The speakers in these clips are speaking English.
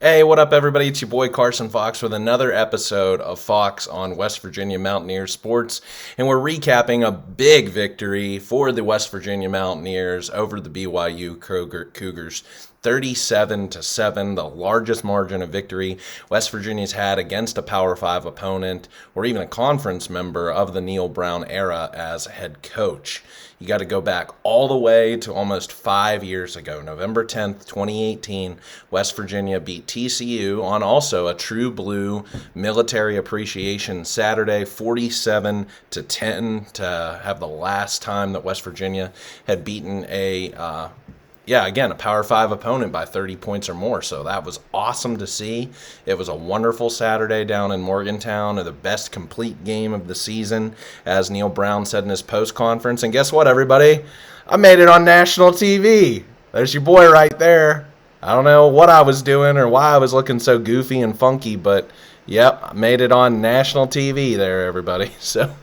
Hey, what up, everybody? It's your boy Carson Fox with another episode of Fox on West Virginia Mountaineers Sports. And we're recapping a big victory for the West Virginia Mountaineers over the BYU Cougars. 37-7, the largest margin of victory West Virginia's had against a Power 5 opponent or even a conference member of the Neil Brown era as head coach. You got to go back all the way to almost 5 years ago, November 10th, 2018. West Virginia beat TCU on also a True Blue Military Appreciation Saturday, 47-10, to have the last time that West Virginia had beaten a Power 5 opponent by 30 points or more. So that was awesome to see. It was a wonderful Saturday down in Morgantown, the best complete game of the season, as Neil Brown said in his post-conference. And guess what, everybody? I made it on national TV. There's your boy right there. I don't know what I was doing or why I was looking so goofy and funky, but yep, I made it on national TV there, everybody. So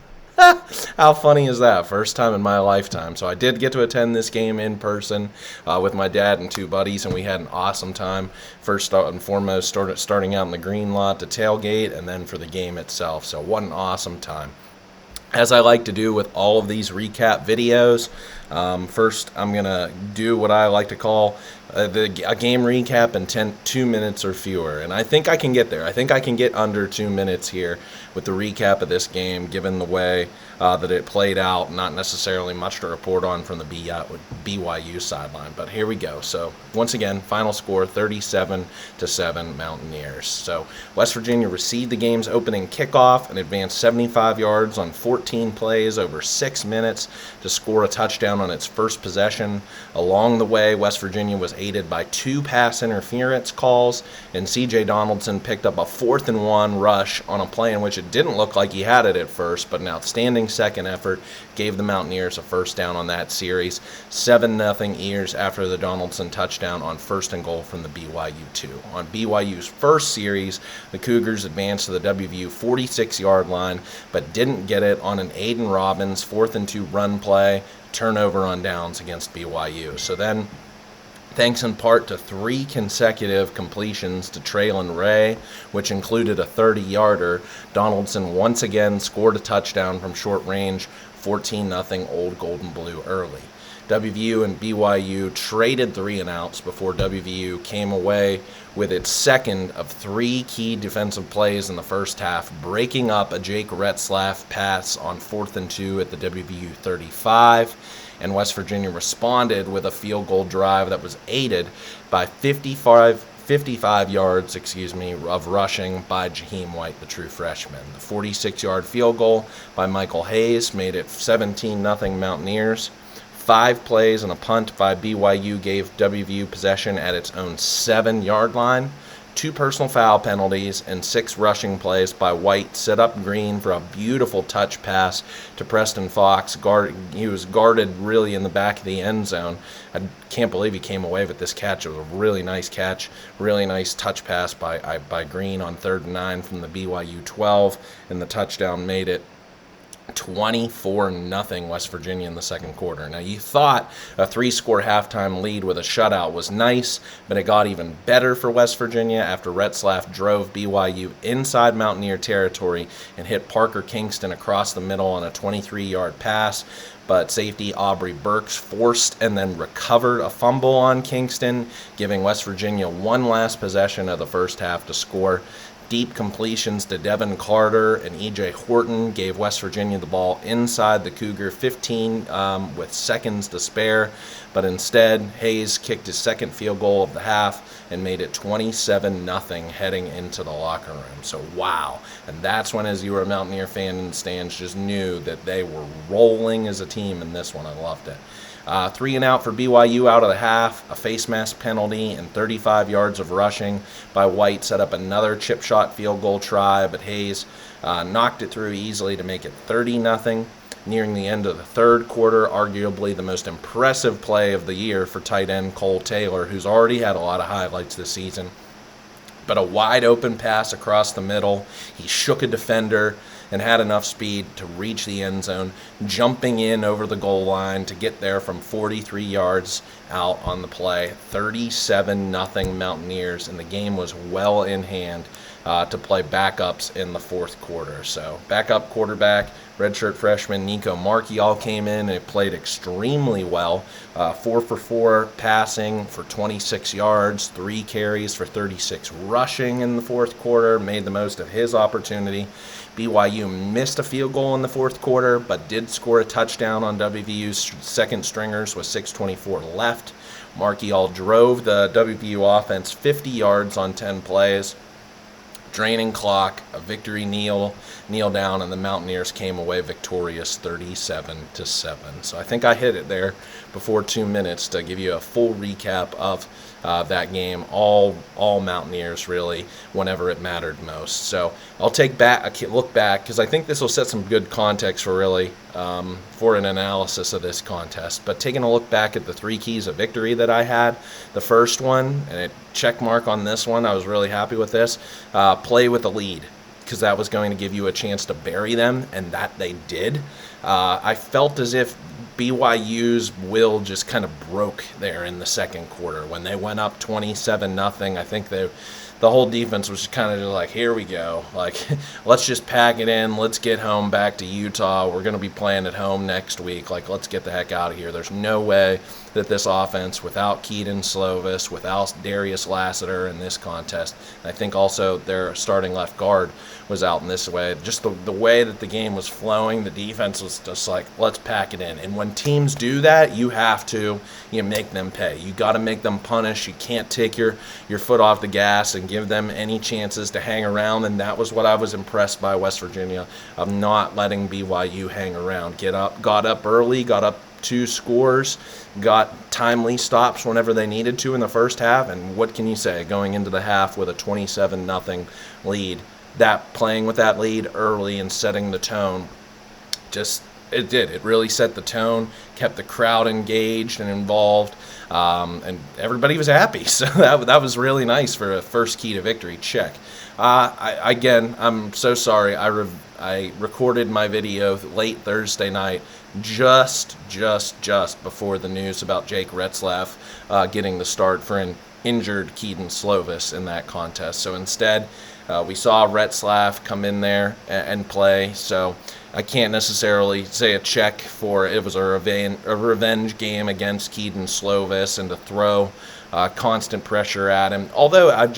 how funny is that? First time in my lifetime. So I did get to attend this game in person with my dad and two buddies, and we had an awesome time. First and foremost, starting out in the green lot to tailgate, and then for the game itself. So what an awesome time. As I like to do with all of these recap videos, first I'm going to do what I like to call a game recap in 2 minutes or fewer. And I think I can get there. I think I can get under 2 minutes here with the recap of this game, given the way that it played out. Not necessarily much to report on from the BYU sideline, but here we go. So once again, final score 37-7 Mountaineers. So West Virginia received the game's opening kickoff and advanced 75 yards on 14 plays over 6 minutes to score a touchdown on its first possession. Along the way, West Virginia was aided by 2 pass interference calls, and C.J. Donaldson picked up a 4th and 1 rush on a play in which it didn't look like he had it at first, but an outstanding second effort gave the Mountaineers a first down on that series. 7-0 Ears after the Donaldson touchdown on 1st and goal from the BYU 2. On BYU's first series, the Cougars advanced to the WVU 46-yard line, but didn't get it on an Aiden Robbins 4th and 2 run play, turnover on downs against BYU. So then, thanks in part to 3 consecutive completions to Traylon Ray, which included a 30-yarder, Donaldson once again scored a touchdown from short range, 14-0 Old Gold and Blue early. WVU and BYU traded 3 and outs before WVU came away with its second of 3 key defensive plays in the first half, breaking up a Jake Retzlaff pass on 4th and 2 at the WVU 35. And West Virginia responded with a field goal drive that was aided by 55 yards of rushing by Jaheim White, the true freshman. The 46-yard field goal by Michael Hayes made it 17-0 Mountaineers. 5 plays and a punt by BYU gave WVU possession at its own 7-yard line. 2 personal foul penalties and 6 rushing plays by White set up Green for a beautiful touch pass to Preston Fox. He was guarded really in the back of the end zone. I can't believe he came away with this catch. It was a really nice catch, really nice touch pass by Green on 3rd and 9 from the BYU 12, and the touchdown made it 24-0 West Virginia in the second quarter. Now, you thought a 3-score halftime lead with a shutout was nice, but it got even better for West Virginia after Retzlaff drove BYU inside Mountaineer territory and hit Parker Kingston across the middle on a 23-yard pass. But safety Aubrey Burks forced and then recovered a fumble on Kingston, giving West Virginia one last possession of the first half to score. Deep completions to Devin Carter and E.J. Horton gave West Virginia the ball inside the Cougar 15 with seconds to spare, but instead Hayes kicked his second field goal of the half and made it 27-0 heading into the locker room. So wow, and that's when, as you were a Mountaineer fan in the stands, just knew that they were rolling as a team in this one. I loved it. 3 and out for BYU out of the half, a face mask penalty, and 35 yards of rushing by White set up another chip shot field goal try, but Hayes knocked it through easily to make it 30-0. Nearing the end of the third quarter, arguably the most impressive play of the year for tight end Cole Taylor, who's already had a lot of highlights this season. But a wide open pass across the middle, he shook a defender and had enough speed to reach the end zone, jumping in over the goal line to get there from 43 yards out on the play. 37-0 Mountaineers, and the game was well in hand to play backups in the fourth quarter. So backup quarterback, redshirt freshman Nico Markey all came in and played extremely well. 4 for 4 passing for 26 yards, 3 carries for 36 rushing in the fourth quarter, made the most of his opportunity. BYU missed a field goal in the fourth quarter, but did score a touchdown on WVU's second stringers with 6:24 left. Markey all drove the WVU offense 50 yards on 10 plays. Draining clock, a victory kneel down, and the Mountaineers came away victorious 37-7. So I think I hit it there before 2 minutes to give you a full recap of that game. All Mountaineers really, whenever it mattered most. So I'll look back because I think this will set some good context for an analysis of this contest. But taking a look back at the 3 keys of victory that I had, the first one, and a check mark on this one, I was really happy with this, play with the lead, because that was going to give you a chance to bury them, and that they did. I felt as if BYU's will just kind of broke there in the second quarter. When they went up 27-0, I think the whole defense was kind of just like, here we go. Like, let's just pack it in. Let's get home back to Utah. We're going to be playing at home next week. Like, let's get the heck out of here. There's no way that this offense, without Keaton Slovis, without Darius Lassiter in this contest, I think also their starting left guard was out in this way. Just the way that the game was flowing, the defense was just like, let's pack it in. And when teams do that, you have to make them pay. You got to make them punish. You can't take your foot off the gas and give them any chances to hang around. And that was what I was impressed by West Virginia, of not letting BYU hang around. Got up early, got up 2 scores, got timely stops whenever they needed to in the first half. And what can you say, going into the half with a 27-0 lead? That playing with that lead early and setting the tone, it really set the tone, kept the crowd engaged and involved, and everybody was happy. So that was really nice for a first key to victory check. I'm so sorry. I recorded my video late Thursday night, just before the news about Jake Retzlaff getting the start for an injured Keaton Slovis in that contest. So instead, we saw Retzlaff come in there and play. So I can't necessarily say a check for it was a revenge game against Keaton Slovis and to throw constant pressure at him. Although I'll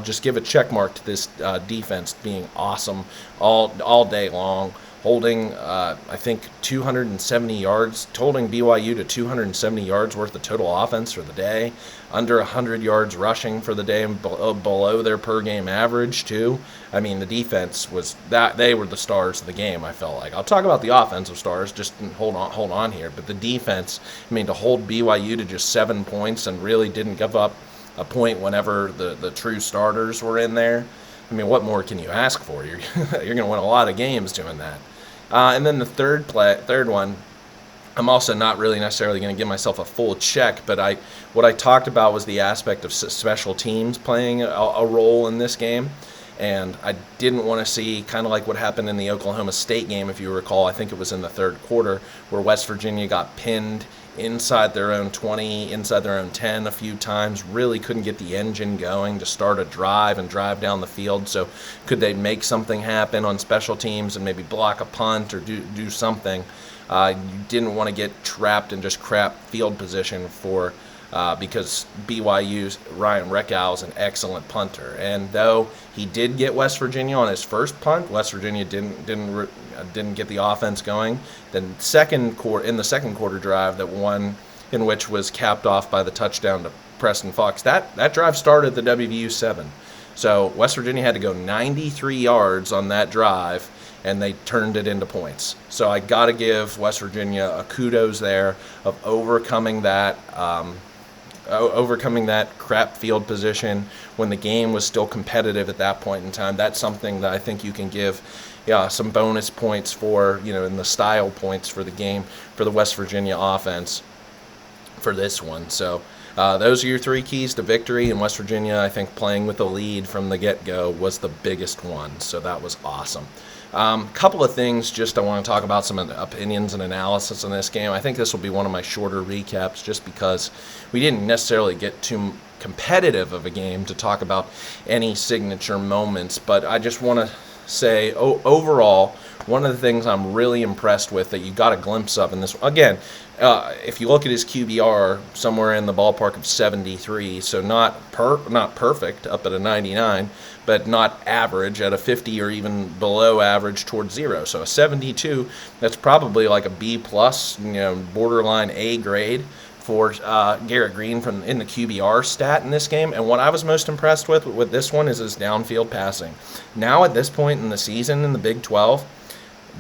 just give a check mark to this defense being awesome all day long, holding I think 270 yards, holding BYU to 270 yards worth of total offense for the day, under 100 yards rushing for the day, and below their per game average too. I mean, the defense they were the stars of the game, I felt like. I'll talk about the offensive stars, just hold on here, but the defense, to hold BYU to just 7 points and really didn't give up a point whenever the true starters were in there. What more can you ask for? You're going to win a lot of games doing that. And then the third one, I'm also not really necessarily going to give myself a full check, but what I talked about was the aspect of special teams playing a role in this game. And I didn't want to see, kind of like what happened in the Oklahoma State game, if you recall. I think it was in the third quarter, where West Virginia got pinned inside their own 20, inside their own 10 a few times, really couldn't get the engine going to start a drive and drive down the field. So could they make something happen on special teams and maybe block a punt or do something? You didn't want to get trapped in just crap field position because BYU's Ryan Reckow is an excellent punter. And though he did get West Virginia on his first punt, West Virginia didn't get the offense going. Then in the second quarter drive, that one in which was capped off by the touchdown to Preston Fox, that drive started the WVU 7. So West Virginia had to go 93 yards on that drive, and they turned it into points. So I got to give West Virginia a kudos there of overcoming that crap field position when the game was still competitive at that point in time. That's something that I think you can give some bonus points for, in the style points for the game for the West Virginia offense for this one. So those are your 3 keys to victory. In West Virginia, I think playing with the lead from the get-go was the biggest one. So that was awesome. Couple of things just I want to talk about, some of the opinions and analysis in this game. I think this will be one of my shorter recaps just because we didn't necessarily get too competitive of a game to talk about any signature moments, but I just want to say overall, one of the things I'm really impressed with that you got a glimpse of in this, again, if you look at his QBR, somewhere in the ballpark of 73, so not perfect up at a 99, but not average at a 50 or even below average towards 0. So a 72, that's probably like a B plus, borderline A grade for Garrett Green in the QBR stat in this game. And what I was most impressed with this one is his downfield passing. Now at this point in the season in the Big 12,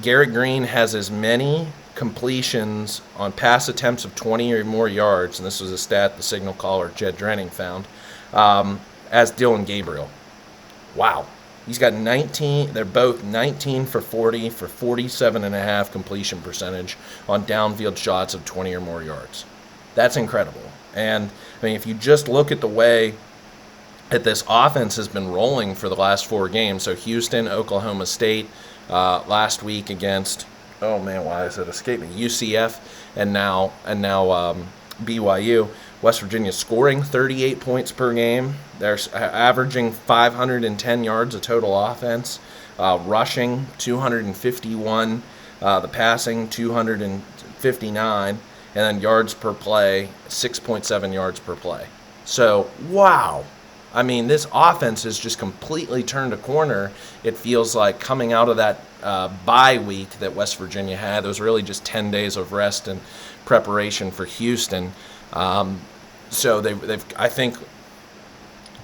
Garrett Green has as many completions on pass attempts of 20 or more yards, and this was a stat the signal caller Jed Drenning found, as Dylan Gabriel. Wow. He's got 19. They're both 19 for 40 for 47.5 completion percentage on downfield shots of 20 or more yards. That's incredible. And, I mean, if you just look at the way that this offense has been rolling for the last 4 games, so Houston, Oklahoma State, last week against, oh man, why is it escaping? UCF, and now BYU. West Virginia scoring 38 points per game. They're averaging 510 yards of total offense, rushing 251, the passing 259, and then yards per play 6.7 yards per play. So, wow. I mean, this offense has just completely turned a corner. It feels like coming out of that bye week that West Virginia had. It was really just 10 days of rest and preparation for Houston. So they've, I think,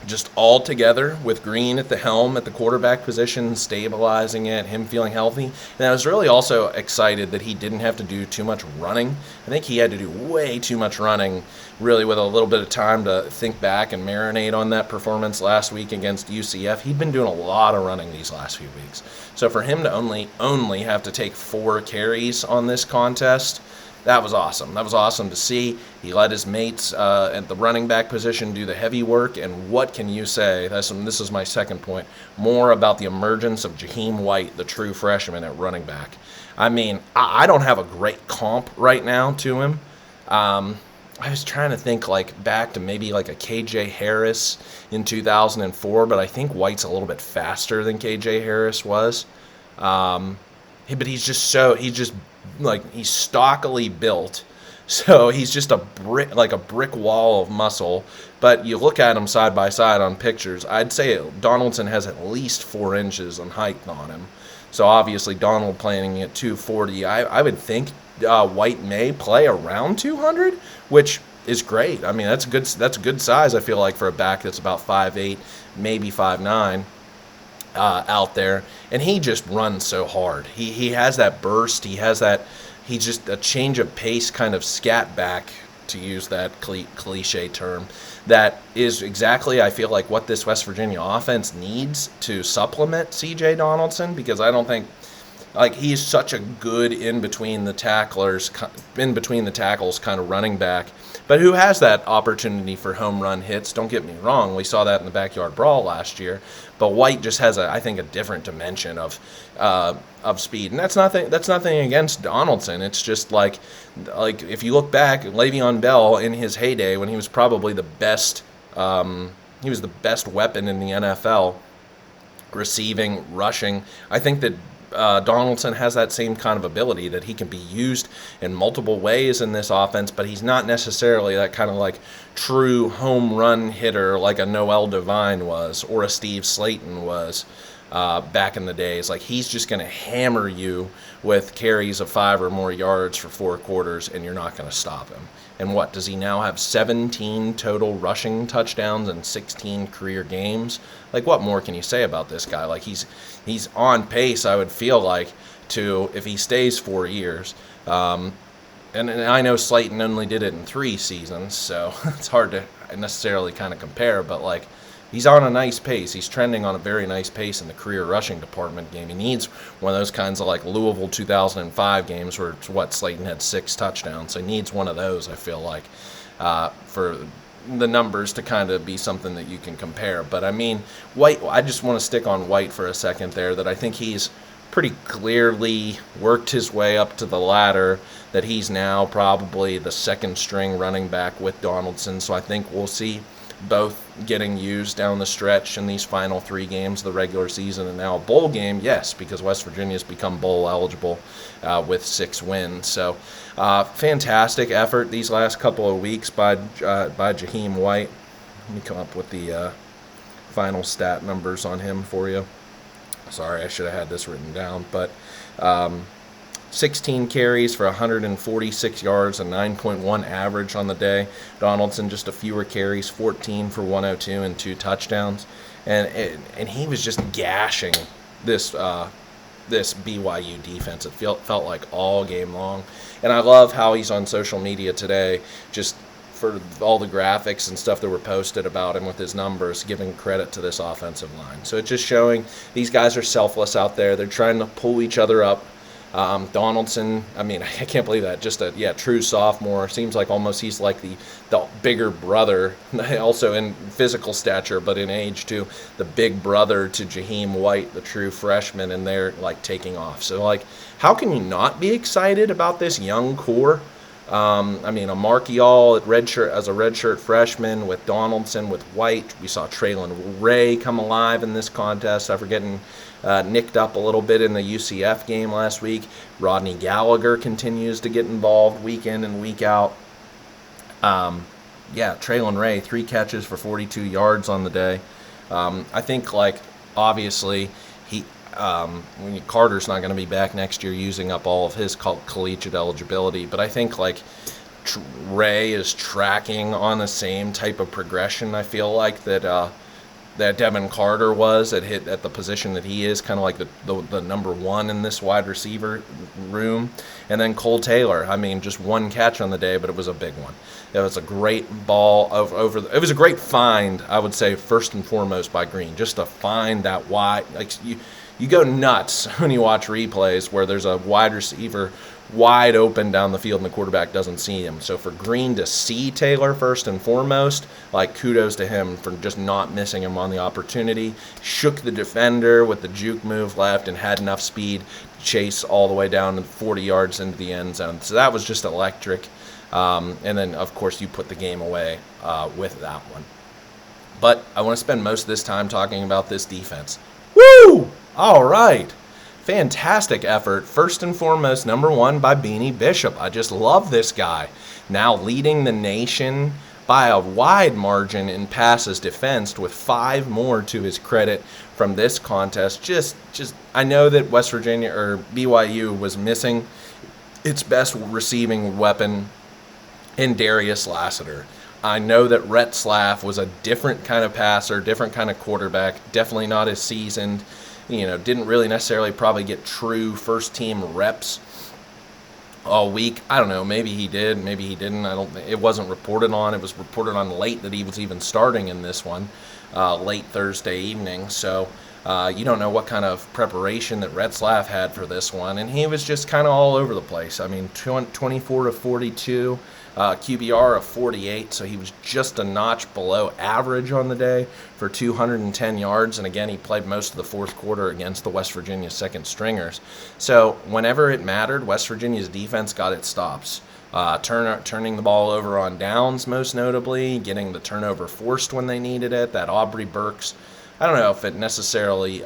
just all together with Green at the helm at the quarterback position, stabilizing it, him feeling healthy. And I was really also excited that he didn't have to do too much running. I think he had to do way too much running, really, with a little bit of time to think back and marinate on that performance last week against UCF. He'd been doing a lot of running these last few weeks. So for him to only have to take 4 carries on this contest, that was awesome. That was awesome to see. He let his mates at the running back position do the heavy work. And what can you say? This is my second point. More about the emergence of Jaheim White, the true freshman at running back. I mean, I don't have a great comp right now to him. I was trying to think back to maybe like a KJ Harris in 2004, but I think White's a little bit faster than KJ Harris was. But he's stockily built, so he's just a brick wall of muscle. But you look at him side by side on pictures, I'd say Donaldson has at least 4 inches in height on him. So obviously Donald playing at 240, I would think White may play around 200, which is great. I mean, that's a good size, I feel like, for a back that's about 5'8", maybe 5'9". Out there, and he just runs so hard. He has that burst. He's just a change of pace kind of scat back, to use that cliche term. That is exactly, I feel like, what this West Virginia offense needs to supplement C.J. Donaldson, because I don't think, he's such a good in between the tackles kind of running back, but who has that opportunity for home run hits. Don't get me wrong, we saw that in the backyard brawl last year, but White just has I think a different dimension of speed, and that's nothing against Donaldson. It's just like if you look back, Le'Veon Bell in his heyday, when he was probably the best, he was the best weapon in the NFL, receiving, rushing. I think that Donaldson has that same kind of ability, that he can be used in multiple ways in this offense, but he's not necessarily that kind of true home run hitter like a Noel Devine was or a Steve Slayton was back in the days. He's just going to hammer you with carries of 5 or more yards for 4 quarters, and you're not going to stop him. And what, does he now have 17 total rushing touchdowns in 16 career games? What more can you say about this guy? He's on pace, I would feel to, if he stays 4 years. And I know Slayton only did it in 3 seasons, so it's hard to necessarily kind of compare, but he's on a nice pace. He's trending on a very nice pace in the career rushing department game. He needs one of those kinds of Louisville 2005 games where Slayton had 6 touchdowns. So he needs one of those, I feel like, for the numbers to kind of be something that you can compare. But I mean, White, I just want to stick on White for a second there, that I think he's pretty clearly worked his way up to the ladder, that he's now probably the second string running back with Donaldson. So I think we'll see both getting used down the stretch in these final 3 games of the regular season, and now a bowl game, yes, because West Virginia's become bowl eligible with 6 wins. So fantastic effort these last couple of weeks by Jaheim White. Let me come up with the final stat numbers on him for you. Sorry, I should have had this written down, but 16 carries for 146 yards, a 9.1 average on the day. Donaldson just a fewer carries, 14 for 102 and 2 touchdowns. And he was just gashing this BYU defense. It felt like all game long. And I love how he's on social media today, just for all the graphics and stuff that were posted about him with his numbers, giving credit to this offensive line. So it's just showing these guys are selfless out there. They're trying to pull each other up. Donaldson, I mean, I can't believe that. Just a true sophomore. Seems like almost he's like the bigger brother, also in physical stature, but in age too. The big brother to Jaheim White, the true freshman, and they're like taking off. So like, how can you not be excited about this young core? I mean, a Markial as a redshirt freshman with Donaldson, with White. We saw Traylon Ray come alive in this contest after getting nicked up a little bit in the UCF game last week. Rodney Gallagher continues to get involved week in and week out. Traylon Ray, 3 catches for 42 yards on the day. I think, like, obviously, Carter's not going to be back next year using up all of his collegiate eligibility, but I think like Ray is tracking on the same type of progression. I feel like that Devin Carter was at the position that he is, kind of like the number 1 in this wide receiver room. And then Cole Taylor, I mean, just 1 catch on the day, but it was a big one. It was a great ball it was a great find, I would say, first and foremost by Green, just to find that wide, like you go nuts when you watch replays where there's a wide receiver wide open down the field and the quarterback doesn't see him. So for Green to see Taylor first and foremost, like, kudos to him for just not missing him on the opportunity. Shook the defender with the juke move left and had enough speed to chase all the way down to 40 yards into the end zone. So that was just electric. And then, of course, you put the game away with that one. But I want to spend most of this time talking about this defense. Woo! All right. Fantastic effort. First and foremost, number 1 by Beanie Bishop. I just love this guy. Now leading the nation by a wide margin in passes defensed, with 5 more to his credit from this contest. Just I know that West Virginia or BYU was missing its best receiving weapon in Darius Lassiter. I know that Rhett Slaff was a different kind of passer, different kind of quarterback, definitely not as seasoned. Didn't really necessarily probably get true first-team reps all week. I don't know. Maybe he did. Maybe he didn't. It wasn't reported on. It was reported on late that he was even starting in this one, late Thursday evening. So you don't know what kind of preparation that Rhett Slaff had for this one. And he was just kind of all over the place. I mean, 24 to 42. QBR of 48, so he was just a notch below average on the day for 210 yards. And again, he played most of the fourth quarter against the West Virginia second stringers. So whenever it mattered, West Virginia's defense got its stops. Turning the ball over on downs, most notably, getting the turnover forced when they needed it. That Aubrey Burks, I don't know if it necessarily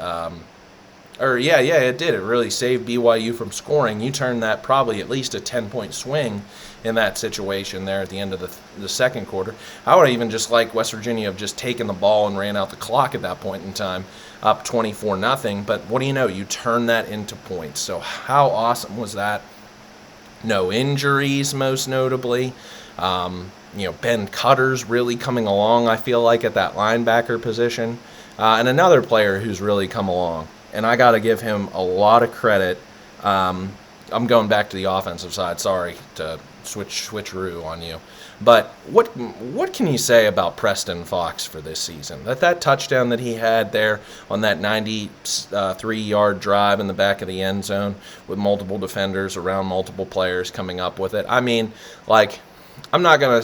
it did. It really saved BYU from scoring. You turned that probably at least a 10-point swing in that situation there at the end of the second quarter. I would even just like West Virginia have just taken the ball and ran out the clock at that point in time, up 24-0. But what do you know? You turn that into points. So how awesome was that? No injuries, most notably. Ben Cutter's really coming along, I feel like, at that linebacker position. And another player who's really come along, and I got to give him a lot of credit. I'm going back to the offensive side. Sorry to switcheroo on you. But what can you say about Preston Fox for this season? That touchdown that he had there on that 93-yard drive in the back of the end zone with multiple defenders around multiple players coming up with it. I mean, like, I'm not gonna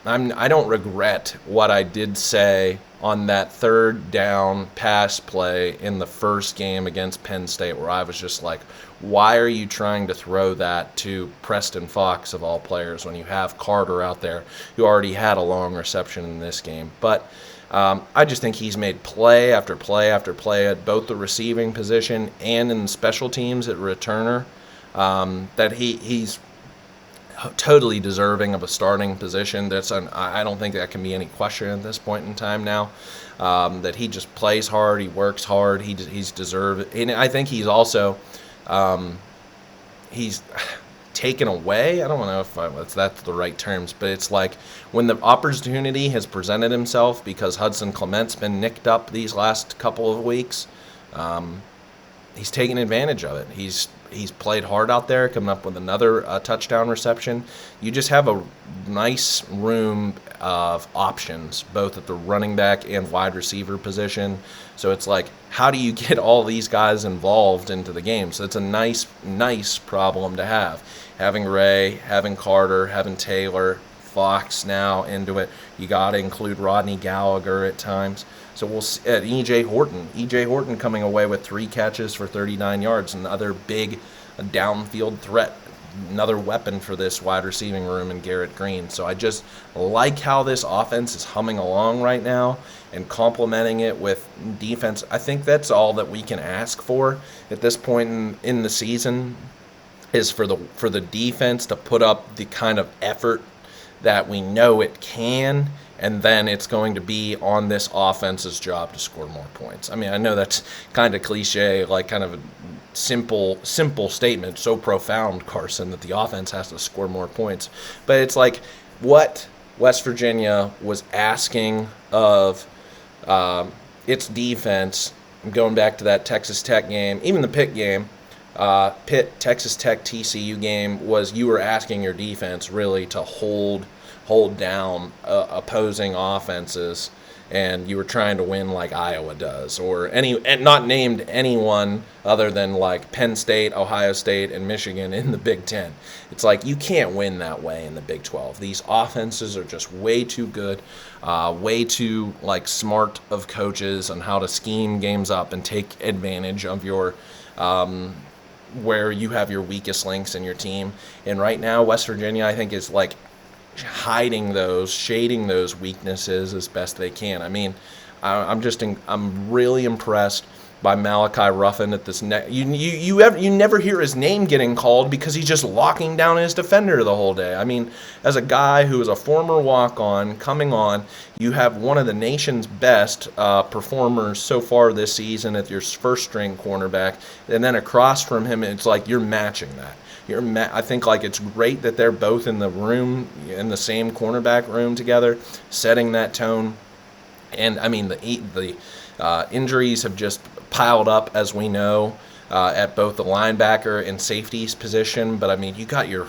I don't regret what I did say on that third down pass play in the first game against Penn State, where I was just like, why are you trying to throw that to Preston Fox of all players when you have Carter out there who already had a long reception in this game? But I just think he's made play after play after play at both the receiving position and in the special teams at returner, that he's totally deserving of a starting position. I don't think that can be any question at this point in time now. That he just plays hard, he works hard, he's deserved, and I think he's also he's taken away. I don't know if that's the right terms, but it's like when the opportunity has presented himself because Hudson Clement's been nicked up these last couple of weeks. He's taken advantage of it. He's played hard out there, coming up with another touchdown reception. You just have a nice room of options, both at the running back and wide receiver position. So it's like, how do you get all these guys involved into the game? So it's a nice problem to have. Having Ray, having Carter, having Taylor, Fox now into it. You got to include Rodney Gallagher at times. So we'll see at E.J. Horton coming away with 3 catches for 39 yards, another big downfield threat, another weapon for this wide receiving room in Garrett Green. So I just like how this offense is humming along right now and complementing it with defense. I think that's all that we can ask for at this point in the season, is for the defense to put up the kind of effort that we know it can, and then it's going to be on this offense's job to score more points. I mean, I know that's kind of cliche, like kind of a simple statement, so profound, Carson, that the offense has to score more points. But it's like what West Virginia was asking of its defense, going back to that Texas Tech game, even the Pitt game, Texas Tech TCU game, was you were asking your defense really to hold down opposing offenses, and you were trying to win like Iowa does, and not named anyone other than like Penn State, Ohio State, and Michigan in the Big Ten. It's like you can't win that way in the Big 12. These offenses are just way too good, way too like smart of coaches on how to scheme games up and take advantage of your where you have your weakest links in your team. And right now, West Virginia, I think, is like shading those weaknesses as best they can. I mean, I'm really impressed by Malachi Ruffin at this neck. You never hear his name getting called because he's just locking down his defender the whole day. I mean, as a guy who is a former walk-on coming on, you have one of the nation's best performers so far this season at your first-string cornerback, and then across from him, it's like you're matching that. I think like it's great that they're both in the room, in the same cornerback room together, setting that tone. And I mean, the injuries have just piled up, as we know, at both the linebacker and safeties position. But I mean, you got your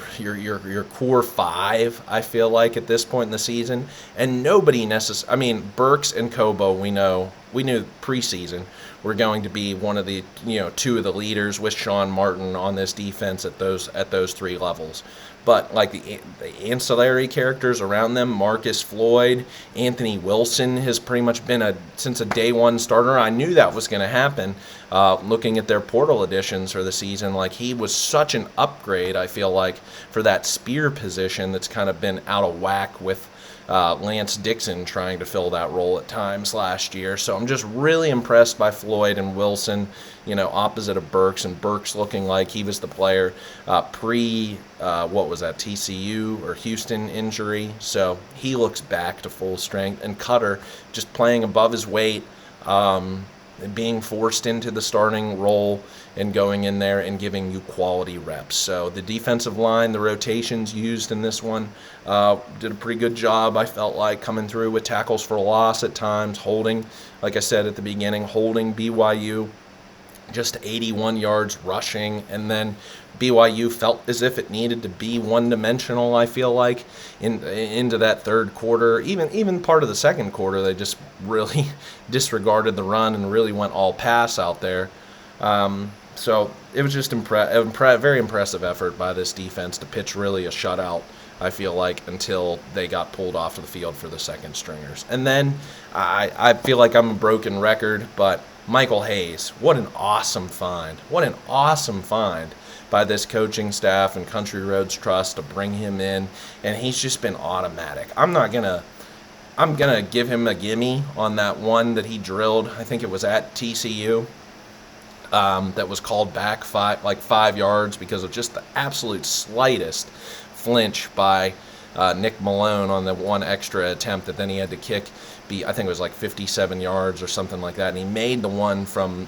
core 5, I feel like, at this point in the season, and nobody necessarily. I mean, Burks and Kobo, we knew preseason were going to be one of the 2 of the leaders with Sean Martin on this defense at those 3 levels. But like the ancillary characters around them, Marcus Floyd, Anthony Wilson has pretty much been since a day one starter. I knew that was going to happen. Looking at their portal additions for the season, like he was such an upgrade, I feel like, for that spear position that's kind of been out of whack with Lance Dixon trying to fill that role at times last year. So I'm just really impressed by Floyd and Wilson, opposite of Burks, and Burks looking like he was the player what was that, TCU or Houston injury. So he looks back to full strength. And Cutter just playing above his weight, being forced into the starting role and going in there and giving you quality reps. So the defensive line, the rotations used in this one, did a pretty good job, I felt like, coming through with tackles for loss at times, holding, like I said at the beginning, holding BYU just 81 yards rushing, and then BYU felt as if it needed to be one-dimensional, I feel like, into that third quarter. Even part of the second quarter, they just really disregarded the run and really went all pass out there. So it was just very impressive effort by this defense to pitch really a shutout I feel like, until they got pulled off of the field for the second stringers. And then I feel like I'm a broken record, but Michael Hayes, what an awesome find. What an awesome find by this coaching staff and Country Roads Trust to bring him in, and he's just been automatic. I'm gonna give him a gimme on that one that he drilled. I think it was at TCU. That was called back 5 yards because of just the absolute slightest flinch by Nick Malone on the one extra attempt that then he had to kick. I think it was like 57 yards or something like that, and he made the one from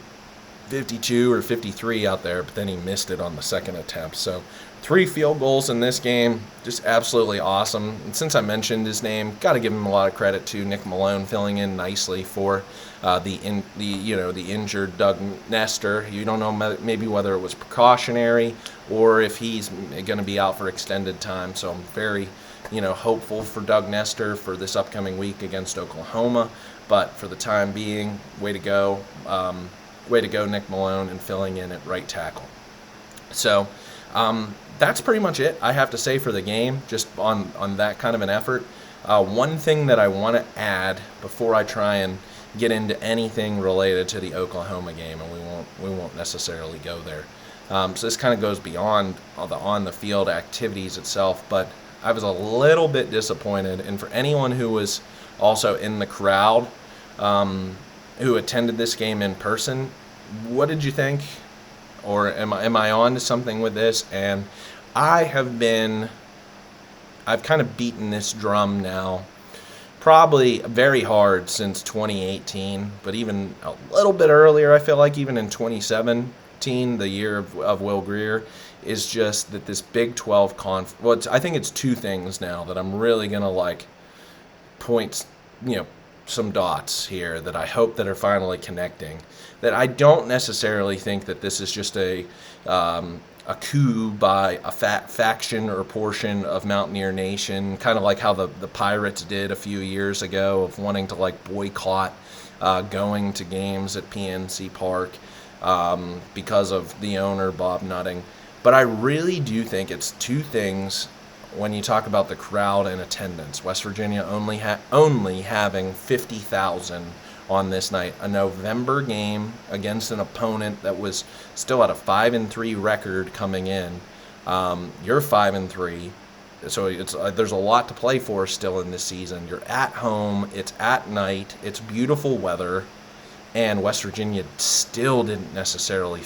52 or 53 out there, but then he missed it on the second attempt. So 3 field goals in this game, just absolutely awesome. And since I mentioned his name, got to give him a lot of credit to Nick Malone filling in nicely for the injured Doug Nestor. You don't know maybe whether it was precautionary or if he's going to be out for extended time. So I'm very hopeful for Doug Nestor for this upcoming week against Oklahoma. But for the time being, way to go, Nick Malone, and filling in at right tackle. So that's pretty much it, I have to say, for the game, just on that kind of an effort. One thing that I want to add before I try and get into anything related to the Oklahoma game, and we won't necessarily go there. So this kind of goes beyond the on-the-field activities itself, but I was a little bit disappointed. And for anyone who was also in the crowd who attended this game in person, what did you think? Or am I on to something with this? And I've kind of beaten this drum now probably very hard since 2018, but even a little bit earlier, I feel like even in 2017, the year of Will Grier, is just that this Big 12 I think it's 2 things now that I'm really going to point, some dots here that I hope that are finally connecting. That I don't necessarily think that this is just a coup by a faction or portion of Mountaineer Nation, kind of like how the Pirates did a few years ago of wanting to boycott going to games at PNC Park because of the owner, Bob Nutting. But I really do think it's 2 things when you talk about the crowd and attendance. West Virginia only having 50,000 on this night, a November game against an opponent that was still at a 5-3 record coming in. You're 5-3, so there's a lot to play for still in this season. You're at home, it's at night, it's beautiful weather, and West Virginia still didn't necessarily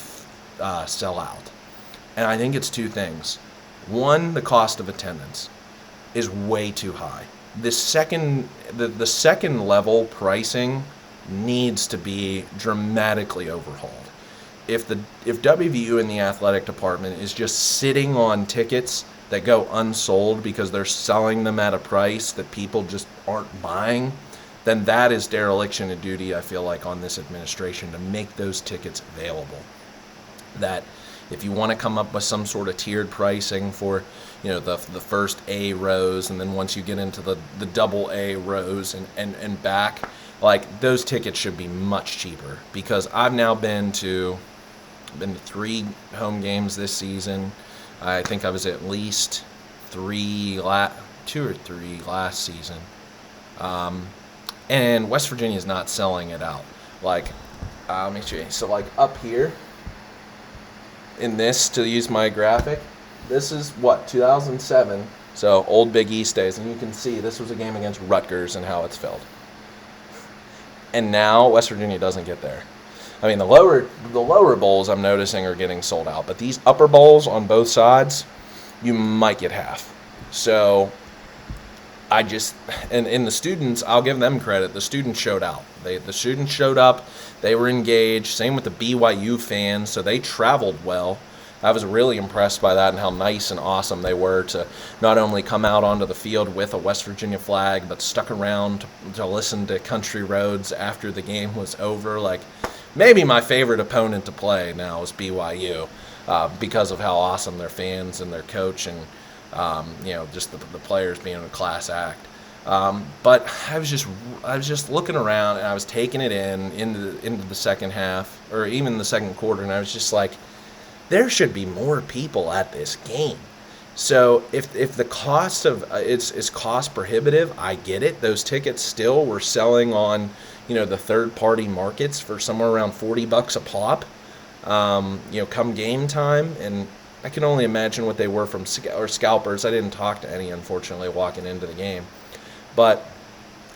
sell out. And I think it's 2 things. One, the cost of attendance is way too high. The second level pricing needs to be dramatically overhauled. If WVU in the athletic department is just sitting on tickets that go unsold because they're selling them at a price that people just aren't buying, then that is dereliction of duty, I feel like, on this administration to make those tickets available. That if you want to come up with some sort of tiered pricing for, the first A rows, and then once you get into the double A rows and back, those tickets should be much cheaper. Because I've now been to 3 home games this season. I think I was at least 2 or 3 last season. And West Virginia is not selling it out. Let me show you. So up here, in this, to use my graphic, this is 2007, so old Big East days, and you can see this was a game against Rutgers and how it's filled. And now West Virginia doesn't get there. I mean, the lower bowls I'm noticing are getting sold out, but these upper bowls on both sides, you might get half. So and the students, I'll give them credit. The students showed out. The students showed up. They were engaged. Same with the BYU fans. So they traveled well. I was really impressed by that and how nice and awesome they were to not only come out onto the field with a West Virginia flag, but stuck around to listen to Country Roads after the game was over. Maybe my favorite opponent to play now is BYU because of how awesome their fans and their coach and just the players being a class act. But I was just looking around and I was taking it into the second half or even the second quarter, and I was just like, there should be more people at this game. So if the cost of it's cost prohibitive, I get it. Those tickets still were selling on, the third party markets for somewhere around $40 a pop. Come game time, and I can only imagine what they were from scalpers. I didn't talk to any, unfortunately, walking into the game, but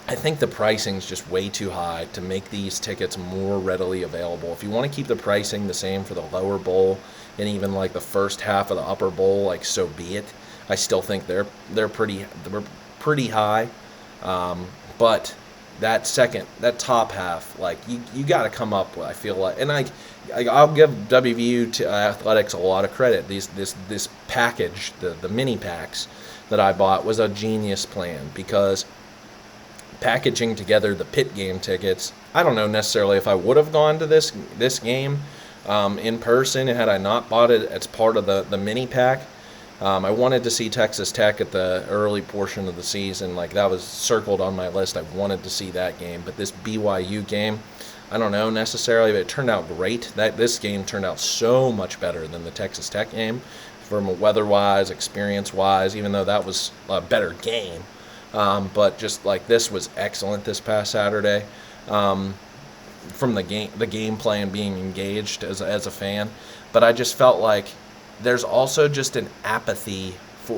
I think the pricing's just way too high to make these tickets more readily available. If you want to keep the pricing the same for the lower bowl and even like the first half of the upper bowl, like, so be it. I still think they're pretty high, but that top half, like, you got to come up with. I feel like, and I'll give WVU to athletics a lot of credit. This package, the mini packs that I bought, was a genius plan, because packaging together the pit game tickets, I don't know necessarily if I would have gone to this game in person had I not bought it as part of the mini pack. I wanted to see Texas Tech at the early portion of the season. Like, that was circled on my list. I wanted to see that game. But this BYU game, I don't know necessarily, but it turned out great. This game turned out so much better than the Texas Tech game, from weather-wise, experience-wise, even though that was a better game. But just like, this was excellent this past Saturday, from the gameplay and being engaged as a fan. But I just felt like there's also just an apathy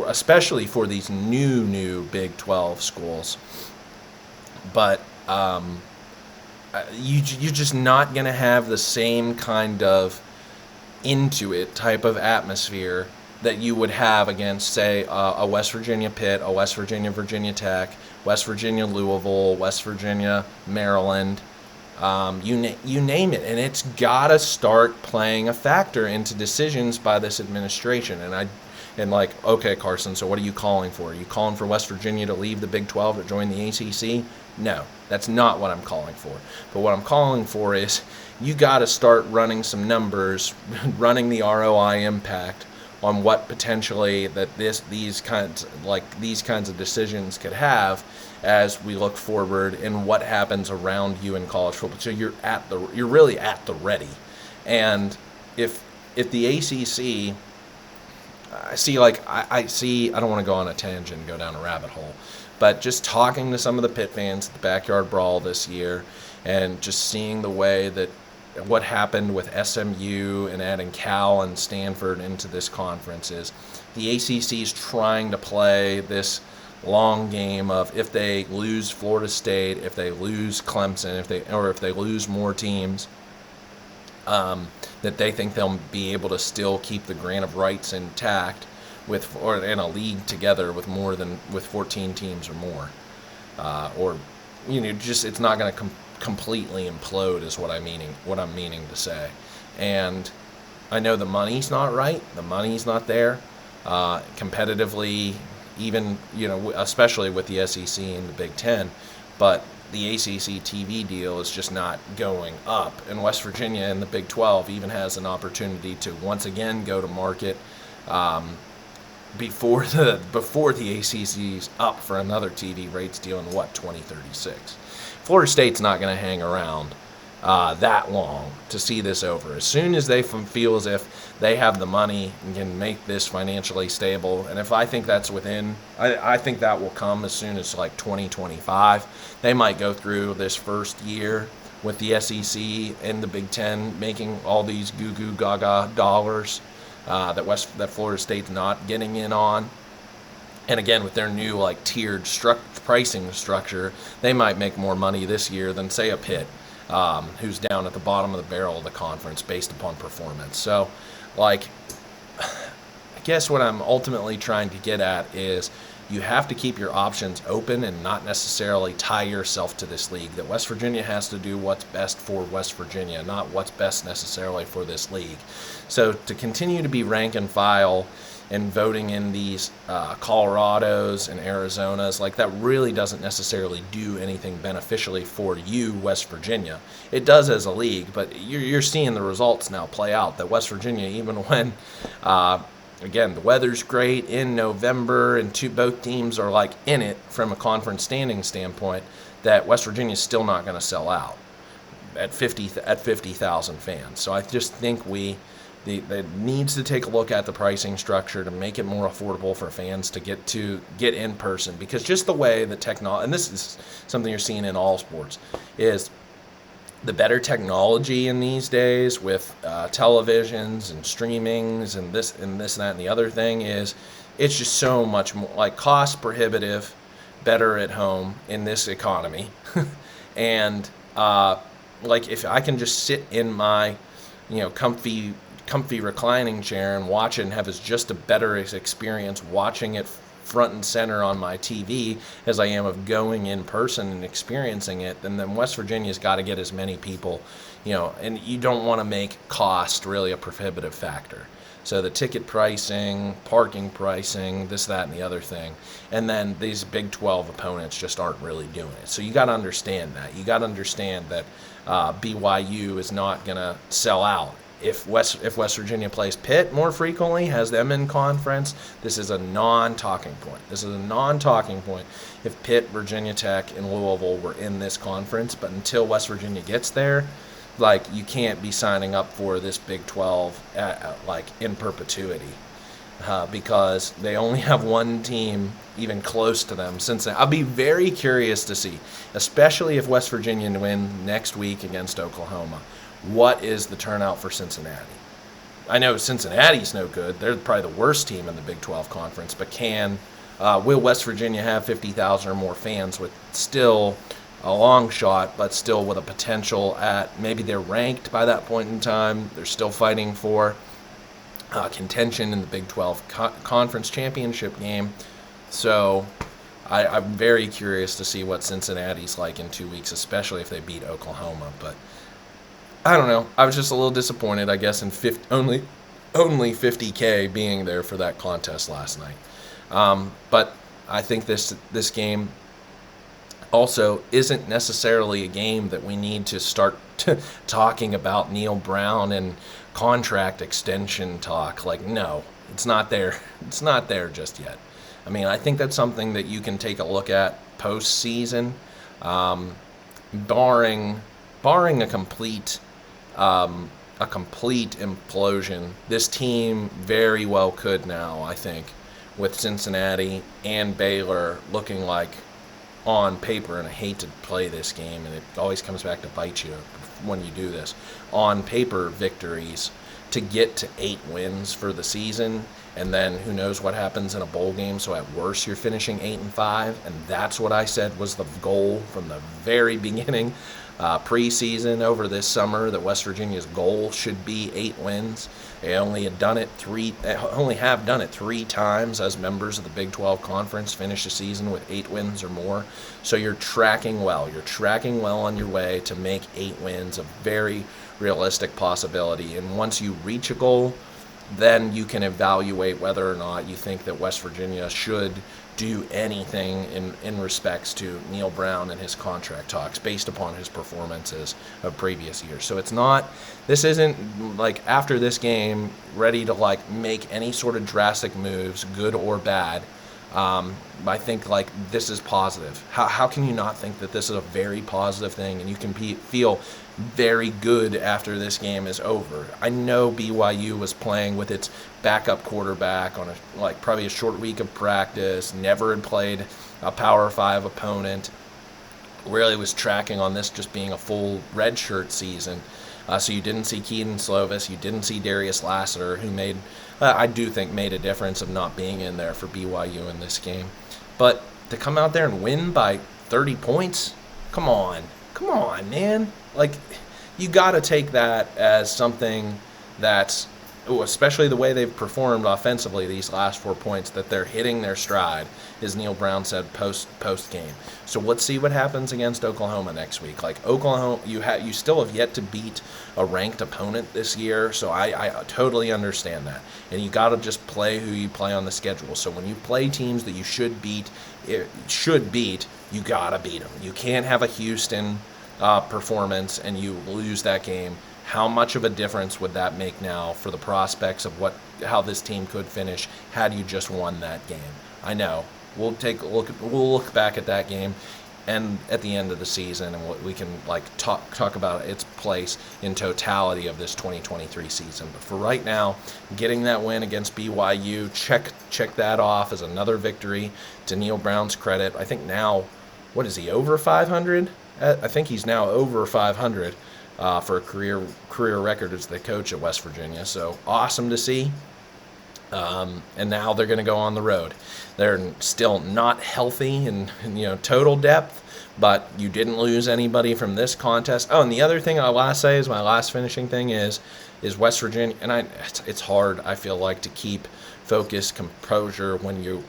especially for these new Big 12 schools. But you're just not going to have the same kind of into it type of atmosphere that you would have against, say, a West Virginia Pitt, a West Virginia Virginia Tech, West Virginia Louisville, West Virginia Maryland, you name it. And it's got to start playing a factor into decisions by this administration. And like, okay, Carson, so what are you calling for? Are you calling for West Virginia to leave the Big 12 to join the ACC? No, that's not what I'm calling for. But what I'm calling for is, you got to start running some numbers, running the ROI impact on what potentially that these kinds of decisions could have as we look forward, and what happens around you in college football. So you're really at the ready. And if the ACC, I don't want to go on a tangent and go down a rabbit hole, but just talking to some of the Pitt fans at the Backyard Brawl this year, and just seeing the way that what happened with SMU and adding Cal and Stanford into this conference is, the ACC is trying to play this long game of, if they lose Florida State, if they lose Clemson, if they lose more teams, that they think they'll be able to still keep the grant of rights intact in a league together with 14 teams or more, it's not going to completely implode is what I'm meaning to say. And I know the money's not right, the money's not there competitively, even especially with the SEC and the Big Ten, but the ACC TV deal is just not going up, and West Virginia and the Big 12 even has an opportunity to once again go to market before the ACC's up for another TV rates deal in 2036. Florida State's not going to hang around that long to see this over. As soon as they feel as if they have the money and can make this financially stable, and if I think that's I think that will come as soon as like 2025. They might go through this first year with the SEC and the Big Ten making all these goo gaga dollars that Florida State's not getting in on. And again, with their new tiered pricing structure, they might make more money this year than, say, a Pitt, who's down at the bottom of the barrel of the conference based upon performance. So, I guess what I'm ultimately trying to get at is, you have to keep your options open and not necessarily tie yourself to this league. That West Virginia has to do what's best for West Virginia, not what's best necessarily for this league. So to continue to be rank and file and voting in these Colorados and Arizonas, that really doesn't necessarily do anything beneficially for you, West Virginia. It does as a league, but you're seeing the results now play out, that West Virginia, even when again, the weather's great in November, and both teams are in it from a conference standing standpoint, that West Virginia's still not going to sell out at 50,000 fans. So I just think we They needs to take a look at the pricing structure to make it more affordable for fans to get in person, because just the way the technology, and this is something you're seeing in all sports, is the better technology in these days with televisions and streamings and this and that and the other thing is, it's just so much more like cost prohibitive, better at home in this economy. And like if I can just sit in my comfy reclining chair and watch it and have just a better experience watching it front and center on my TV as I am of going in person and experiencing it, then West Virginia's got to get as many people, and you don't want to make cost really a prohibitive factor. So the ticket pricing, parking pricing, this, that, and the other thing. And then these Big 12 opponents just aren't really doing it. So you got to understand that. You got to understand that BYU is not going to sell out. If West Virginia plays Pitt more frequently, has them in conference, this is a non-talking point. This is a non-talking point if Pitt, Virginia Tech, and Louisville were in this conference. But until West Virginia gets there, like, you can't be signing up for this Big 12 like in perpetuity, because they only have one team even close to them. I'll be very curious to see, especially if West Virginia win next week against Oklahoma, what is the turnout for Cincinnati? I know Cincinnati's no good. They're probably the worst team in the Big 12 conference, but will West Virginia have 50,000 or more fans with still a long shot, but still with a potential at maybe they're ranked by that point in time. They're still fighting for contention in the Big 12 conference championship game. So I'm very curious to see what Cincinnati's like in 2 weeks, especially if they beat Oklahoma. But I don't know. I was just a little disappointed, I guess, in only 50K being there for that contest last night. But I think this game also isn't necessarily a game that we need to start talking about Neil Brown and contract extension talk. Like, no, it's not there. It's not there just yet. I mean, I think that's something that you can take a look at postseason, barring a complete implosion. This team very well could now, I think, with Cincinnati and Baylor looking like on paper, and I hate to play this game, and it always comes back to bite you when you do this, on paper victories to get to 8 wins for the season, and then who knows what happens in a bowl game, so at worst you're finishing 8-5, and that's what I said was the goal from the very beginning, preseason over this summer, that West Virginia's goal should be 8 wins. They only have done it 3 times as members of the Big 12 Conference, finish the season with 8 wins or more. So you're tracking well. You're tracking well on your way to make 8 wins, a very realistic possibility. And once you reach a goal, then you can evaluate whether or not you think that West Virginia should do anything in respects to Neil Brown and his contract talks based upon his performances of previous years. So this isn't like after this game ready to like make any sort of drastic moves, good or bad. I think like this is positive. How can you not think that this is a very positive thing, and you can feel very good after this game is over? I know BYU was playing with its backup quarterback on probably a short week of practice, never had played a Power 5 opponent, really was tracking on this just being a full redshirt season. So you didn't see Keaton Slovis, you didn't see Darius Lassiter, who I do think made a difference of not being in there for BYU in this game. But to come out there and win by 30 points, come on, man. Like, you got to take that as something that's, especially the way they've performed offensively these last 4 points, that they're hitting their stride, as Neil Brown said post game. So let's see what happens against Oklahoma next week. Like, Oklahoma, you still have yet to beat a ranked opponent this year, so I totally understand that. And you got to just play who you play on the schedule. So when you play teams that you should beat, you got to beat them. You can't have a Houston performance and you lose that game. How much of a difference would that make now for the prospects of how this team could finish had you just won that game? I know. We'll look back at that game and at the end of the season, and what we can like talk about its place in totality of this 2023 season. But for right now, getting that win against BYU, check that off as another victory to Neil Brown's credit. I think now, what is he, over 500? I think he's now over 500 for a career record as the coach at West Virginia. So awesome to see. And now they're going to go on the road. They're still not healthy in total depth, but you didn't lose anybody from this contest. Oh, and the other thing I'll last say is my last finishing thing is West Virginia, and it's hard, I feel like, to keep focus, composure when you're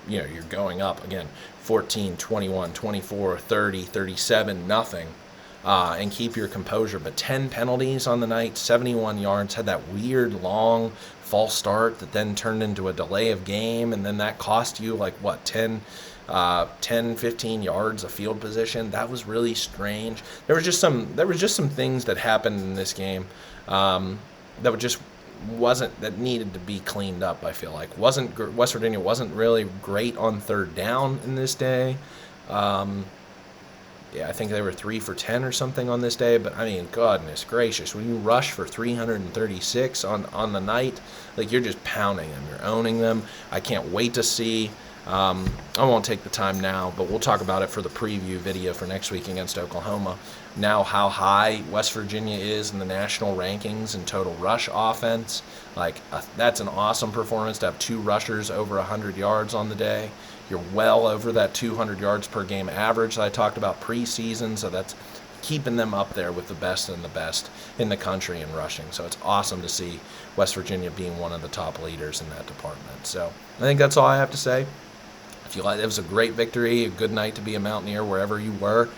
going up again 14, 21, 24, 30, 37, nothing. And keep your composure. But 10 penalties on the night, 71 yards, had that weird long false start that then turned into a delay of game, and then that cost you 10, 15 yards of field position. That was really strange. There was just some things that happened in this game that needed to be cleaned up. I feel like West Virginia wasn't really great on third down in this day. I think they were 3 for 10 or something on this day. But I mean, goodness gracious, when you rush for 336 on the night, you're just pounding them, you're owning them. I can't wait to see. I won't take the time now, but we'll talk about it for the preview video for next week against Oklahoma. Now, how high West Virginia is in the national rankings in total rush offense. That's an awesome performance to have 2 rushers over 100 yards on the day. You're well over that 200 yards per game average that I talked about preseason, so that's keeping them up there with the best in the country in rushing. So it's awesome to see West Virginia being one of the top leaders in that department. So I think that's all I have to say. It was a great victory, a good night to be a Mountaineer wherever you were.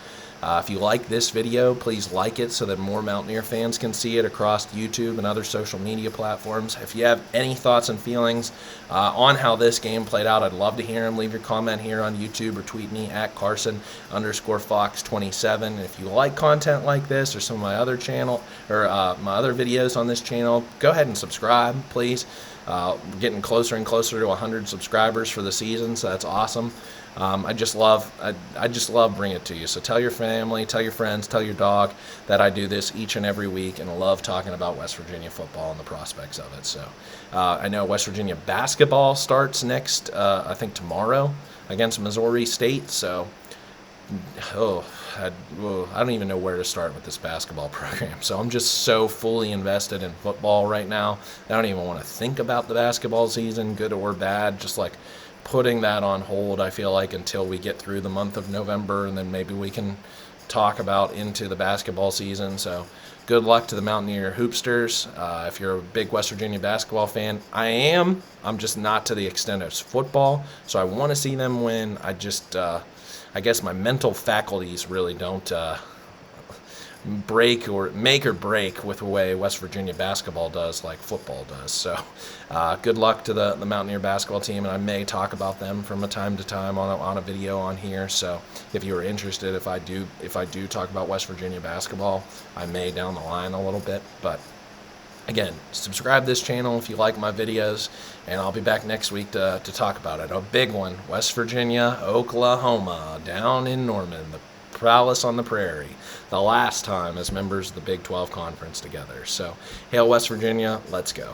If you like this video, please like it so that more Mountaineer fans can see it across YouTube and other social media platforms. If you have any thoughts and feelings on how this game played out, I'd love to hear them. Leave your comment here on YouTube or tweet me at Carson_Fox27. And if you like content like this or some of my other channel or my other videos on this channel, go ahead and subscribe, please. Getting closer and closer to 100 subscribers for the season, so that's awesome. I just love bringing it to you. So tell your family, tell your friends, tell your dog that I do this each and every week, and I love talking about West Virginia football and the prospects of it. So I know West Virginia basketball starts next, I think tomorrow against Missouri State. So I don't even know where to start with this basketball program. So I'm just so fully invested in football right now. I don't even want to think about the basketball season, good or bad, just putting that on hold, I feel like, until we get through the month of November, and then maybe we can talk about into the basketball season. So good luck to the Mountaineer Hoopsters. If you're a big West Virginia basketball fan, I am. I'm just not to the extent of football. So I want to see them win. I guess my mental faculties really don't make or break with the way West Virginia basketball does like football does. So good luck to the Mountaineer basketball team, and I may talk about them from time to time on a video on here. So if you are interested, if I do talk about West Virginia basketball, I may down the line a little bit. But again, subscribe to this channel if you like my videos, and I'll be back next week to talk about it. A big one, West Virginia, Oklahoma, down in Norman, the prowess on the prairie, the last time as members of the Big 12 Conference together. So, hail West Virginia, let's go.